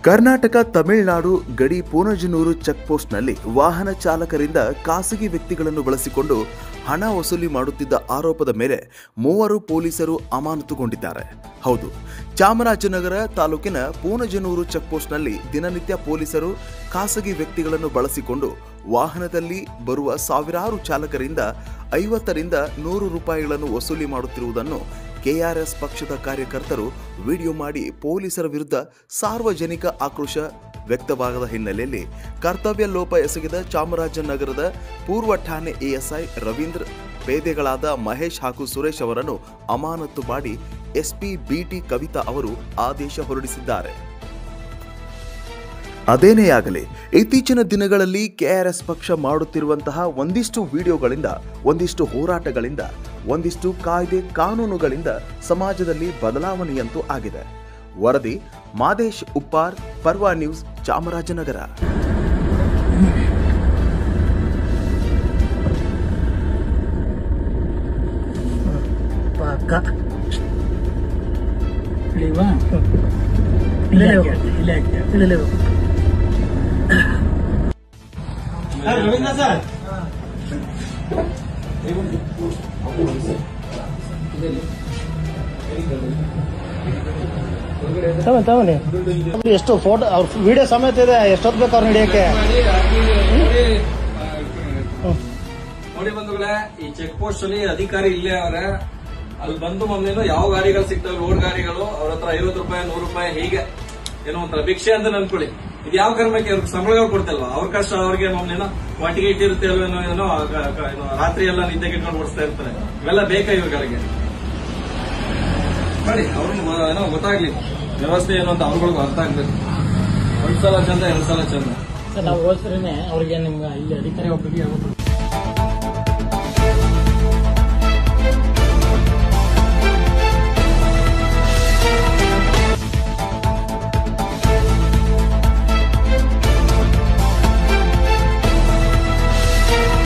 ಕರ್ನಾಟಕ ತಮಿಳುನಾಡು ಗಡಿ ಪೂನಜನೂರು ಚೆಕ್ಪೋಸ್ಟ್ನಲ್ಲಿ ವಾಹನ ಚಾಲಕರಿಂದ ಖಾಸಗಿ ವ್ಯಕ್ತಿಗಳನ್ನು ಬಳಸಿಕೊಂಡು ಹಣ ವಸೂಲಿ ಮಾಡುತ್ತಿದ್ದ ಆರೋಪದ ಮೇಲೆ 3 ಪೊಲೀಸರು ಅಮಾನತುಗೊಂಡಿದ್ದಾರೆ. ಹೌದು, ಚಾಮರಾಜನಗರ ತಾಲೂಕಿನ ಪೂನಜನೂರು ಚೆಕ್ಪೋಸ್ಟ್ನಲ್ಲಿ ದಿನನಿತ್ಯ ಪೊಲೀಸರು ಖಾಸಗಿ ವ್ಯಕ್ತಿಗಳನ್ನು ಬಳಸಿಕೊಂಡು ವಾಹನದಲ್ಲಿ ಬರುವ ಸಾವಿರಾರು ಚಾಲಕರಿಂದ 50 ರಿಂದ 100 ರೂಪಾಯಿಗಳನ್ನು ವಸೂಲಿ ಮಾಡುತ್ತಿರುವುದನ್ನು ಕೆಆರ್ಎಸ್ ಪಕ್ಷದ ಕಾರ್ಯಕರ್ತರು ವಿಡಿಯೋ ಮಾಡಿ ಪೊಲೀಸರ ವಿರುದ್ಧ ಸಾರ್ವಜನಿಕ ಆಕ್ರೋಶ ವ್ಯಕ್ತವಾದ ಹಿನ್ನೆಲೆಯಲ್ಲಿ ಕರ್ತವ್ಯ ಲೋಪ ಎಸಗಿದ ಚಾಮರಾಜನಗರದ ಪೂರ್ವ ಠಾಣೆ ಎಎಸ್ಐ ರವೀಂದ್ರ, ಪೇದೆಗಳಾದ ಮಹೇಶ್ ಹಾಗೂ ಸುರೇಶ್ ಅವರನ್ನು ಅಮಾನತು ಮಾಡಿ ಎಸ್ಪಿ ಬಿಟಿ ಕವಿತಾ ಅವರು ಆದೇಶ ಹೊರಡಿಸಿದ್ದಾರೆ. ಅದೇನೇ ಆಗಲಿ, ಇತ್ತೀಚಿನ ದಿನಗಳಲ್ಲಿ ಕೆಆರ್ಎಸ್ ಪಕ್ಷ ಮಾಡುತ್ತಿರುವಂತಹ ಒಂದಿಷ್ಟು ವಿಡಿಯೋಗಳಿಂದ, ಒಂದಿಷ್ಟು ಹೋರಾಟಗಳಿಂದ, ಒಂದಿಷ್ಟು ಕಾಯ್ದೆ ಕಾನೂನುಗಳಿಂದ ಸಮಾಜದಲ್ಲಿ ಬದಲಾವಣೆಯಂತೂ ಆಗಿದೆ. ವರದಿ ಮಾದೇಶ್ ಉಪ್ಪಾರ್, ಪರ್ವ ನ್ಯೂಸ್, ಚಾಮರಾಜನಗರ. रविंद्र सर ತವನೆ ಎಷ್ಟು ಫೋಟೋ ಅವ್ರ ವಿಡಿಯೋ ಸಮೇತ ಇದೆ. ಎಷ್ಟೊತ್ತು ಬೇಕು ಅವ್ರು ಹಿಡಿಯಕ್ಕೆ? ನೋಡಿ ಬಂಧುಗಳೇ, ಈ ಚೆಕ್ ಪೋಸ್ಟ್ ಅಲ್ಲಿ ಅಧಿಕಾರಿ ಇಲ್ಲೇ ಅವರೇ. ಅಲ್ಲಿ ಬಂದು ಮೊನ್ನೆ ಯಾವ ಗಾಡಿಗಳು ಸಿಗ್ತವೆ, ಲೋಡ್ ಗಾಡಿಗಳು, ಅವ್ರ ಹತ್ರ 50 ರೂಪಾಯಿ 100 ರೂಪಾಯಿ ಹೀಗೆ ಏನೋ ಒಂಥರ ಭಿಕ್ಷೆ ಅಂತ ಅನ್ಕೊಳ್ಳಿ. ಇದು ಯಾವ ಕರ್ಮಕ್ಕೆ ಅವ್ರಿಗೆ ಸಂಬಳಗಳು ಕೊಡ್ತಲ್ವಾ? ಅವ್ರ ಕಷ್ಟ ಅವ್ರಿಗೆ ಮೊನ್ನೇನೋ ವಾಟಿಗೆ ಇಟ್ಟಿರುತ್ತೆ ಅಲ್ವೇನೋ, ಏನೋ ರಾತ್ರಿ ಎಲ್ಲ ನಿದ್ದೆಗೆ ಇಟ್ಕೊಂಡು ಓಡಿಸ್ತಾ ಇರ್ತಾರೆ. ಇವೆಲ್ಲ ಬೇಕಾ ಇವ್ರಿಗೆ? ನೋಡಿ ಅವ್ರಿಗೆ ಏನೋ ಗೊತ್ತಾಗ್ಲಿ ವ್ಯವಸ್ಥೆ ಏನು ಅಂತ ಅವ್ರಿಗೂ ಅರ್ಥ ಆಗ್ಬೇಕು. 1 ಸಲ ಚಂದ 2 ಸಲ ಚಂದ. ನಾವು ಹೋಲ್ಸ್ರೇನೆ ಅವ್ರಿಗೆ ನಿಮ್ಗೆ ಇಲ್ಲಿ ಅಧಿಕಾರಿ ಒಬ್ಬರಿಗೆ